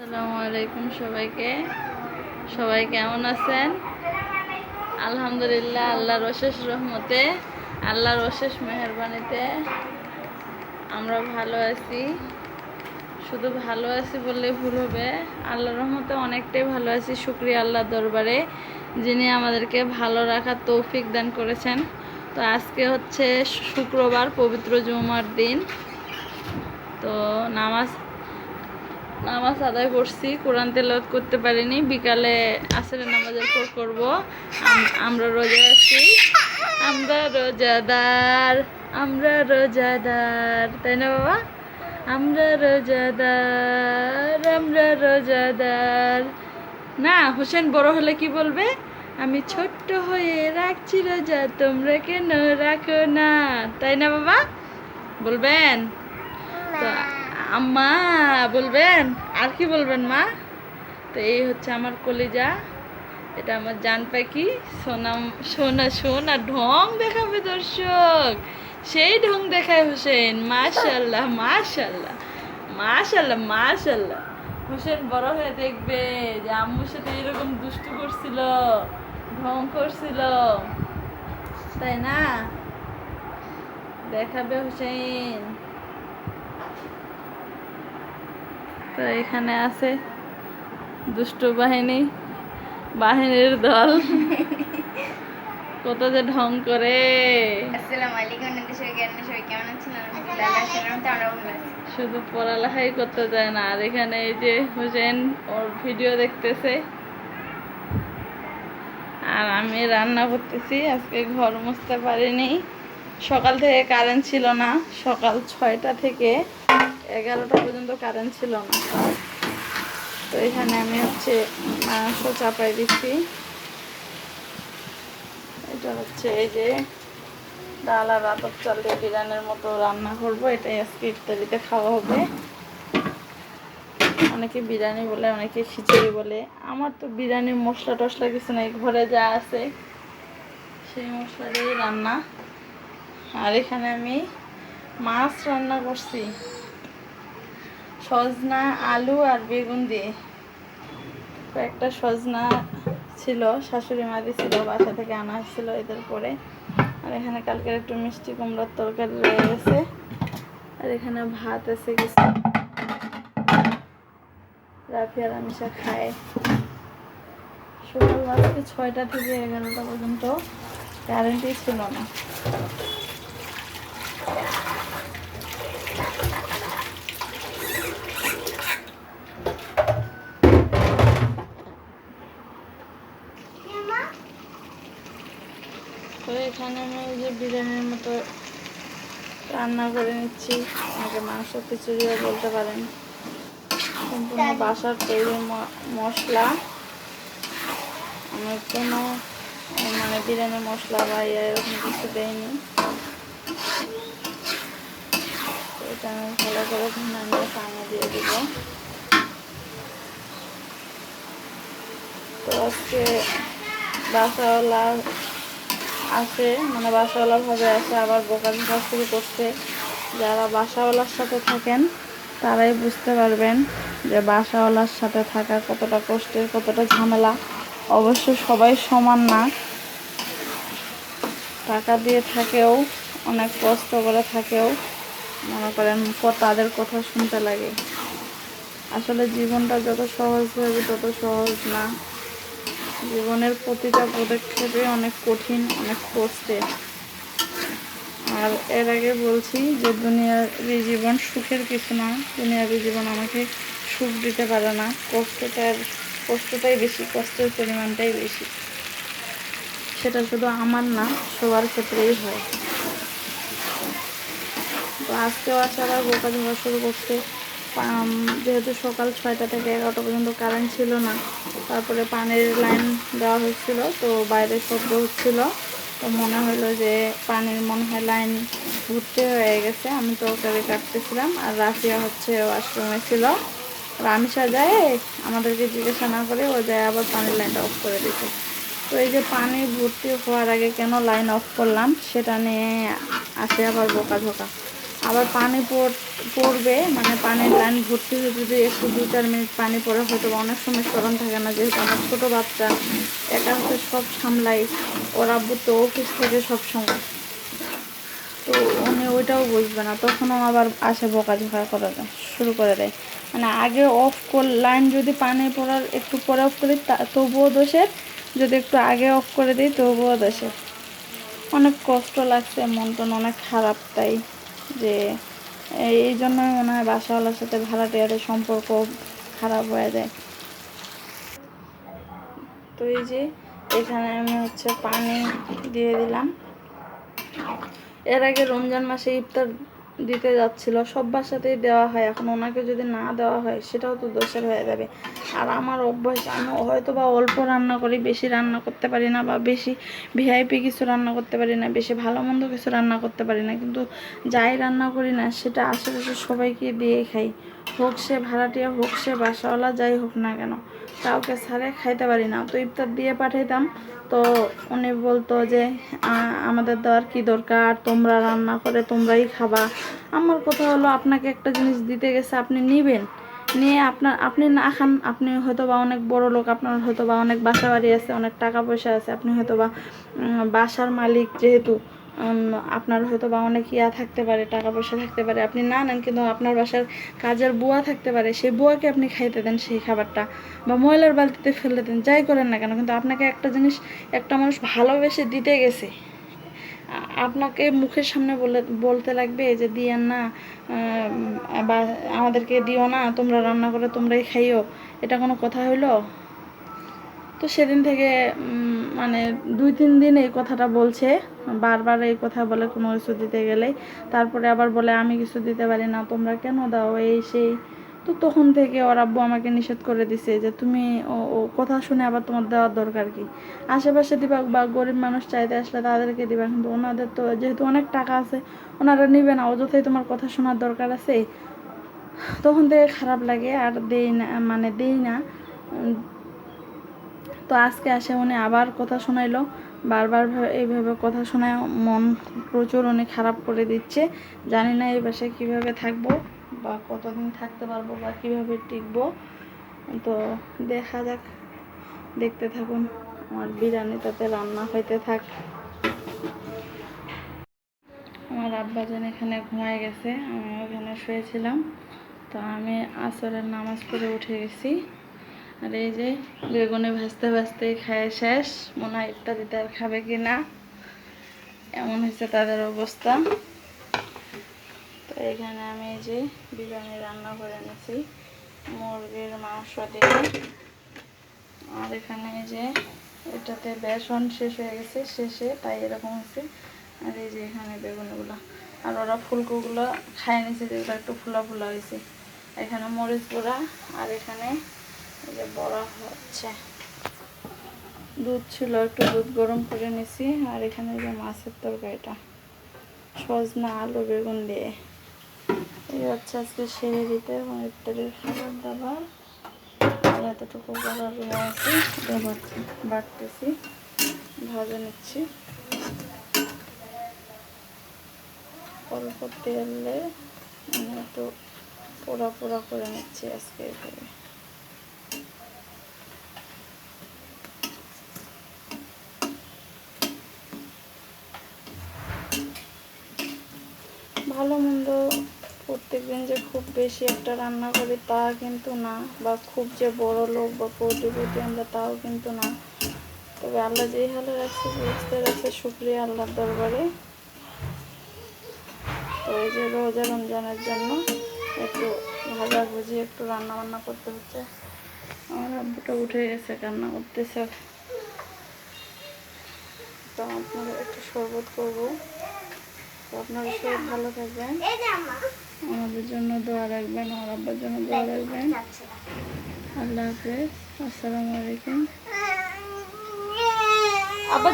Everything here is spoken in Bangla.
আসসালামু আলাইকুম সবাইকে। সবাই কেমন আছেন? আলহামদুলিল্লাহ, আল্লাহর অশেষ রহমতে, আল্লাহর অশেষ মেহেরবানিতে আমরা ভালো আছি। শুধু ভালো আছি বললে ভুল হবে, আল্লাহর রহমতে অনেকটাই ভালো আছি। শুকরিয়া আল্লাহর দরবারে, যিনি আমাদেরকে ভালো রাখার তৌফিক দান করেছেন। তো আজকে হচ্ছে শুক্রবার, পবিত্র জুমার দিন। তো নামাজ আদায় করছি, কোরআন তেলাওয়াত করতে পারিনি। বিকালে আসরের নামাজের পর করবো। আমরা রোজা আছি, আমরা রোজাদার, তাই না বাবা? আমরা রোজাদার। না, হোসেন বড় হলে কি বলবে? আমি ছোট্ট হয়ে রাখছি রোজা, তোমরা কেন রাখো না? তাই না বাবা? বলবেন তো? আম্মা বলবেন, আর কি বলবেন মা? তো এই হচ্ছে আমার কলিজা, এটা আমার জান পাখি। সোনা ঢং দেখাবে দর্শক, সেই ঢং দেখায় হোসেন। মাশাল্লাহ মাশাল্লাহ মাশাল্লাহ মাশাল্লাহ। হোসেন বড় হয়ে দেখবে যে আম্মুর সাথে এরকম দুষ্টু করছিল, ঢং করছিল, তাই না? দেখাবে হোসেন। তো এখানে আছে দুষ্টু বাহিনীর দল, কত যে ঢং করে। আসসালামু আলাইকুম, সবাই কেমন আছেন? আমরা ভালো আছি। শুধু পড়ালেখাই করতে যায় না, আর এখানে এই যে হোসেন ওর ভিডিও দেখতেছে, আর আমি রান্না করতেছি। আজকে ঘর মুছতে পারিনি, সকাল থেকে কারেন্ট ছিল না। সকাল 6টা থেকে 11টা পর্যন্ত কারেন্ট ছিল না। তো এখানে আমি হচ্ছে মাংস চাপাই দিচ্ছি। এটা হচ্ছে এই যে ডাল আর আতপ চাল দিয়ে বিরিয়ানির মতো রান্না করবো। এটাই আজকে ইফতারিতে খাওয়া হবে। অনেকে বিরিয়ানি বলে, অনেকে খিচুড়ি বলে। আমার তো বিরিয়ানির মশলা টশলা কিছু নেই, ঘরে যা আছে সেই মশলা দিয়ে রান্না। আর এখানে আমি মাছ রান্না করছি, সজনা, আলু আর বেগুন দিয়ে। কয়েকটা সজনা ছিল, শাশুড়ি মা দিয়েছিল, বাসা থেকে আনা হয়েছিল এদের পরে। আর এখানে কালকের একটু মিষ্টি কুমড়ার তরকারি রয়ে গেছে। আর এখানে ভাত আছে কিছু, রাফি আর আমিষা খায়। সকাল আজকে 6টা থেকে 11টা পর্যন্ত কারেন্টই ছিল না। তো এখানে আমি ওই যে বিরিয়ানির মতো রান্না করে নিচ্ছি, আমাকে মাংস খিচুড়িও বলতে পারেন। সম্পূর্ণ বাসার তৈরি মশলা, আমি কোনো বিরিয়ানি মশলা বা এরকম কিছু দেয়নি। এটা আমি ভালো করে নিয়ে সামনে দিয়ে দিব। তো আজকে বাসাওয়ালা আসে, বাসাওয়ালাভাবে আসে, আবার বোকা শুরু করছে। যারা বাসাওয়ালার সাথে থাকেন তারাই বুঝতে পারবেন যে বাসাওয়ালার সাথে থাকা কতটা কষ্টের, কতটা ঝামেলা। অবশ্য সবাই সমান না, টাকা দিয়ে থাকেও, অনেক কষ্ট করে থাকেও, মনে করেন তাদের কথা শুনতে লাগে। আসলে জীবনটা যত সহজ হবে তত সহজ না। জীবনের প্রতিটা পদক্ষেপে অনেক কঠিন, অনেক কষ্টের। আর এর আগে বলছি যে দুনিয়াবী জীবন সুখের কিছু না। দুনিয়াবী জীবন আমাকে সুখ দিতে পারে না, কষ্টটাই বেশি, কষ্টের পরিমাণটাই বেশি। সেটা শুধু আমার না, সবার ক্ষেত্রেই হয়। তো আজকেও আছে আবার বোকা শুরু করছে। যেহেতু সকাল 6টা থেকে 11টা পর্যন্ত কারেন্ট ছিল না, তারপরে পানির লাইন দেওয়া হচ্ছিল, তো বাইরে শব্দ হচ্ছিল। তো মনে হলো যে পানির লাইন ঘুরতে হয়ে গেছে। আমি তরকারি কাটতেছিলাম, আর রাফিয়া হচ্ছে ওয়াশরুমে ছিল। আর আমিষা যায়, আমাদেরকে জিজ্ঞাসা না করে ও যায় আবার পানির লাইনটা অফ করে দিতে। তো এই যে পানি ভর্তি হওয়ার আগে কেন লাইন অফ করলাম সেটা নিয়ে আসে আবার বোকা। আবার পানি পড়বে, মানে পানির লাইন ভর্তি হয়ে যদি একটু 2-4 মিনিট পানি পড়ে হয়তো অনেক সময় স্মরণ থাকে না, যেহেতু আমার ছোটো বাচ্চা একা হাতে সব সামলাই, ওর আব্বু তো অফিস থেকে সবসময়, তো উনি ওইটাও বুঝবে না, তখনও আবার আসে বকাঝকা করা শুরু করে দেয়। মানে আগে অফ লাইন যদি পানি পড়ার একটু পরে অফ করি তবুও দোষের, যদি একটু আগে অফ করে দিই তবুও দোষের। অনেক কষ্ট লাগছে, মন টন অনেক খারাপ, তাই যে এই জন্যই মনে হয় বাসাওয়ালার সাথে ভাড়াটিয়াদের সম্পর্ক খারাপ হয়ে যায়। তো এই যে এখানে আমি হচ্ছে পানি দিয়ে দিলাম। এর আগে রমজান মাসে ইফতার দিতে যাচ্ছিল, সব বাসাতেই দেওয়া হয়, এখন ওনাকে যদি না দেওয়া হয় সেটাও তো দোষের হয়ে যাবে। আর আমার অভ্যাস, আমি হয়তো বা অল্প রান্না করি, বেশি রান্না করতে পারি না, বা বেশি ভিআইপি কিছু রান্না করতে পারি না, বেশি ভালো মন্দ কিছু রান্না করতে পারি না, কিন্তু যাই রান্না করি না সেটা আশেপাশে সবাইকে দিয়ে খাই, হোক সে ভাড়াটিয়া হোক সে বাসাওয়ালা, যাই হোক না কেন কাউকে ছাড়ে খাইতে পারি না। তো ইফতার দিয়ে পাঠাইতাম, তো উনি বলতো যে আমাদের দেওয়ার কি দরকার, তোমরা রান্না করে তোমরাই খাবা। আমার কথা হলো, আপনাকে একটা জিনিস দিতে গেছে, আপনি নিবেন, নিয়ে আপনি না খান, আপনি হয়তো বা অনেক বড় লোক, আপনার হয়তো বা অনেক বাসা বাড়ি আছে, অনেক টাকা পয়সা আছে, আপনি হয়তো বা বাসার মালিক, যেহেতু আপনার হয়তো বা অনেক থাকতে পারে, টাকা পয়সা থাকতে পারে, আপনি না নেন, কিন্তু আপনার বাসার কাজের বুয়া থাকতে পারে, সেই বুয়াকে আপনি খাইতে দেন সেই খাবারটা, বা ময়লার বালতিতে ফেলে দেন, যাই করেন না কেন, কিন্তু আপনাকে একটা জিনিস একটা মানুষ ভালোবেসে দিতে গেছে, আপনাকে মুখের সামনে বলতে লাগবে যে দিয়েন না, বা আমাদেরকে দিও না, তোমরা রান্না করে তোমরাই খাইও, এটা কোনো কথা হইলো? তো সেদিন থেকে মানে 2-3 দিন এই কথাটা বলছে, বারবার এই কথা বলে কোনো কিছু দিতে গেলেই, তারপরে আবার বলে আমি কিছু দিতে পারি না, তোমরা কেন দাও, এই সেই। তো তখন থেকে ওর আব্বু আমাকে নিষেধ করে দিছে যে তুমি ও কথা শুনে আবার তোমার দেওয়ার দরকার কি, আশেপাশে দিবা, বা গরিব মানুষ চাইতে আসলে তাদেরকে দিবা, কিন্তু ওনাদের তো যেহেতু অনেক টাকা আছে ওনারা নিবে না, অযথাই তোমার কথা শোনার দরকার আছে। তখন থেকে খারাপ লাগে, আর দেই না, মানে দেই না। তো আজকে আসে উনি আবার কথা শোনাইলো, বারবার এইভাবে কথা শোনায় মন প্রচুর উনি খারাপ করে দিচ্ছে। জানি না এই বাসায় কীভাবে থাকবো, বা কতদিন থাকতে পারবো, বা কীভাবে টিকবো। তো দেখা যাক, দেখতে থাকুন আমার বিরিয়ানি, তাতে রান্না হইতে থাক। আমার আব্বাজান এখানে ঘুমায় গেছে, আমি ওখানে শুয়েছিলাম, তো আমি আসরের নামাজ পড়ে উঠে গেছি। আর এই যে বেগুনে ভাজতে ভাজতে খায় শেষ, মনে হয় ইত্যাদিতে আর খাবে কি না, এমন হয়েছে তাদের অবস্থা। তো এখানে আমি এই যে বিরিয়ানি রান্না করে নিয়েছি মুরগির মাংস দিয়ে। আর এখানে এই যে এটাতে বেসন শেষ হয়ে গেছে শেষে, তাই এরকম হচ্ছে। আর এই যে এখানে বেগুনগুলো, আর ওরা ফুলকোগুলো খায় নিয়েছে, যেগুলো একটু ফুলা ফুলা হয়েছে। এখানে মরিচ গুঁড়া, আর এখানে এই যে বড়া হচ্ছে, দুধ ছিল, একটু দুধ গরম করে নিছি। আর এখানে যে মাছের তরকারিটা সজনা আলু বেগুন দিয়ে, এই হচ্ছে আজকে সেহেরিতে এবং ইফতারের খাবার দাবার। আর এতটুকু করার আছে, বাড়তেছি, ভাজা নিচ্ছি অল্প তেলে, একটু পোড়া পোড়া করে নিচ্ছি আজকে এভাবে। ভালো মন্দ প্রত্যেকদিন যে খুব বেশি একটা রান্না করি তা কিন্তু না, বা খুব যে বড় লোক বা কোটিপতি আমরা তাও কিন্তু না। তবে আল্লাহ যেই হালে রাখছে, বুঝতে রাখছে, শুকরিয়া আল্লাহর দরবারে। তো এই যে রোজা রমজানের জন্য একটু ভাজাভুজি, একটু রান্না বান্না করতে হচ্ছে। আমার আব্বুটা উঠে গেছে, কান্না করতেছে, তো আপনারা একটু শরবত করবো। তো আপনারা সবাই ভালো থাকবেন, আমাদের জন্য দোয়া রাখবেন, আমার আব্বার জন্য দোয়া রাখবেন। আল্লাহ হাফেজ, আসসালামু আলাইকুম। আব্বা